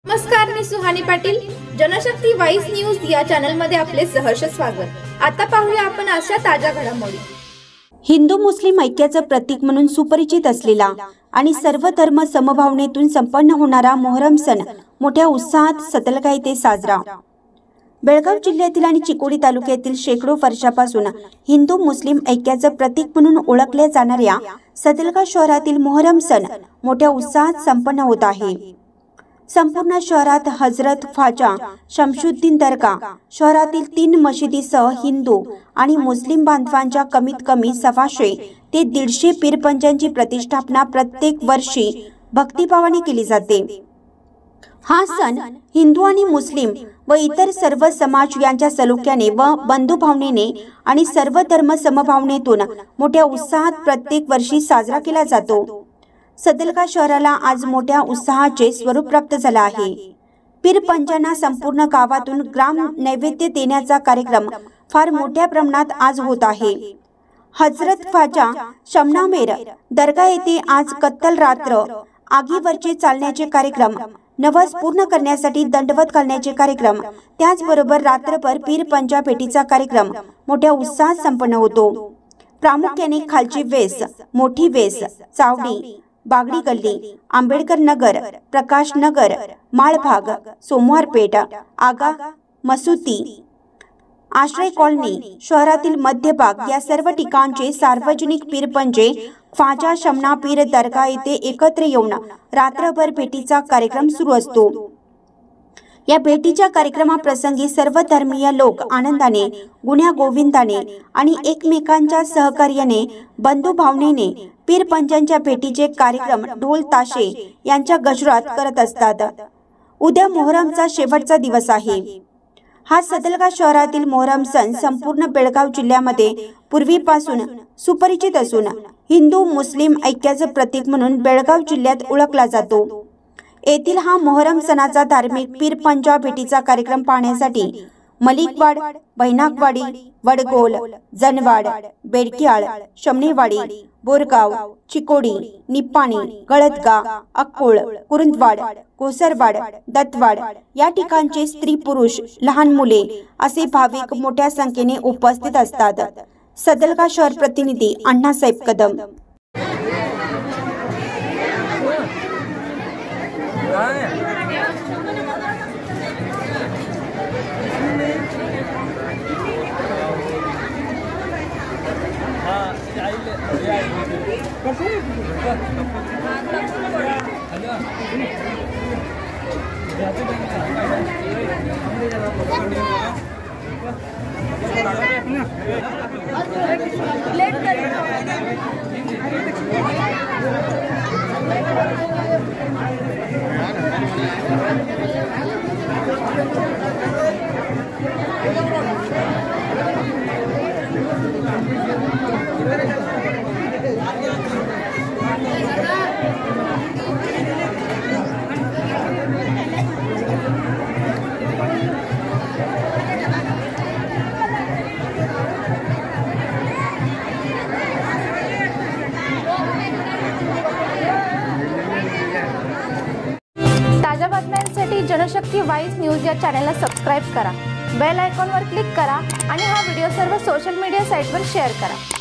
नमस्कार, मी Suhani Patil. Janshakti vice news या channel मध्ये आपले सहर्ष स्वागत. आता पाहूया आपण अशा ताज्या घडामोडी. हिंदू मुस्लिम ऐक्याचं प्रतीक म्हणून सुपरिचित असलेला आणि सर्व धर्म समभावनेतून संपन्न होणारा मोहरम सण मोठ्या उत्साहात सतलगा येथे साजरा. बेळगाव जिल्ह्यातील आणि चिकोडी तालुक्यातील शेकडो वर्षापासून हिंदू मुस्लिम ऐक्याचं प्रतीक म्हणून ओळखल्या जाणाऱ्या सतलगा शहरातील मोहरम सण मोठ्या उत्साहात संपन्न होत आहे. संपूर्ण शहरात हजरत ख्वाजा शमशुद्दीन दर्गा, शहरातील 3 मशिदीसह हिंदू आणि मुस्लिम बांधवांच्या कमीत कमी 100 ते 150 पीरपंजांची प्रतिष्ठापना प्रत्येक वर्षी भक्तिभावाने केली जाते. हा सण हिंदू आणि मुस्लिम व इतर सर्व समाज यांच्या सलोख्याने व बंधुभावनेने आणि सर्व धर्म समभावनेतून मोठ्या उत्साहात प्रत्येक वर्षी साजरा केला जातो. सतलगा शहराला आज मोठ्या उत्साहाचे स्वरूप प्राप्त झाला आहे. पीरपंजांना संपूर्ण गावातून ग्राम नैवेद्य देण्याचा कार्यक्रम फार मोठ्या प्रमाणात आज होत आहे. हजरत ख्वाजा शमनामेर दर्गा येथे आज कत्तल रात्र, आगीवरचे चालण्याचे कार्यक्रम, नवस पूर्ण करण्यासाठी दंडवत घालण्याचे कार्यक्रम, त्याचबरोबर रात्रभर पीरपंजा भेटीचा कार्यक्रम मोठ्या उत्साहात संपन्न होतो. प्रामुख्याने खालची वेस, मोठी वेस, चावडी, बागडी गल्ली, आंबेडकर नगर, प्रकाश नगर, माळभाग, सोमवारपेठ, आगा मसुती, आश्रय कॉलनी, शहरातील मध्यभाग या सर्व ठिकाणचे सार्वजनिक पीरपंजे ख्वाजा शमना पीर दर्गा येथे एकत्र येऊन रात्रभर भेटीचा कार्यक्रम सुरू असतो. या भेटीच्या कार्यक्रमाप्रसंगी सर्व धर्मीय लोक आनंदाने, गुण्या गोविंदाने आणि एकमेकांच्या सहकार्याने, बंधुभावनेने पीरपंजांच्या भेटीचे कार्यक्रम ढोल ताशे यांच्या गजरात करत असतात. उद्या मोहरमचा शेवटचा दिवस आहे. हा सतलगा शहरातील मोहरम सण संपूर्ण बेळगाव जिल्ह्यामध्ये पूर्वीपासून सुपरिचित असून हिंदू मुस्लिम ऐक्याचं प्रतीक म्हणून बेळगाव जिल्ह्यात ओळखला जातो. येथील हा मोहरम सणाचा धार्मिक पीरपंजा भेटीचा कार्यक्रम पाहण्यासाठी मलिकवाड, बहिनाकवाडी, वडगोल, जनवाड, बेडक्याळ, शमनेवाडी, बोरगाव, चिकोडी, निप्पाणी, गळदगा, अक्कोळ, कुरुंदवाड, कोसरवाड, दत्तवाड या ठिकाणचे स्त्री पुरुष, लहान मुले असे भाविक मोठ्या संख्येने उपस्थित असतात. सतलगा शहर प्रतिनिधी अण्णासाहेब कदम. ताज्या बातम्यांसाठी जनशक्ती वाईस न्यूज या चॅनलला सबस्क्राईब करा, बेल आयकॉनवर क्लिक करा आणि हा व्हिडिओ सर्व सोशल मीडिया साइटवर शेअर करा.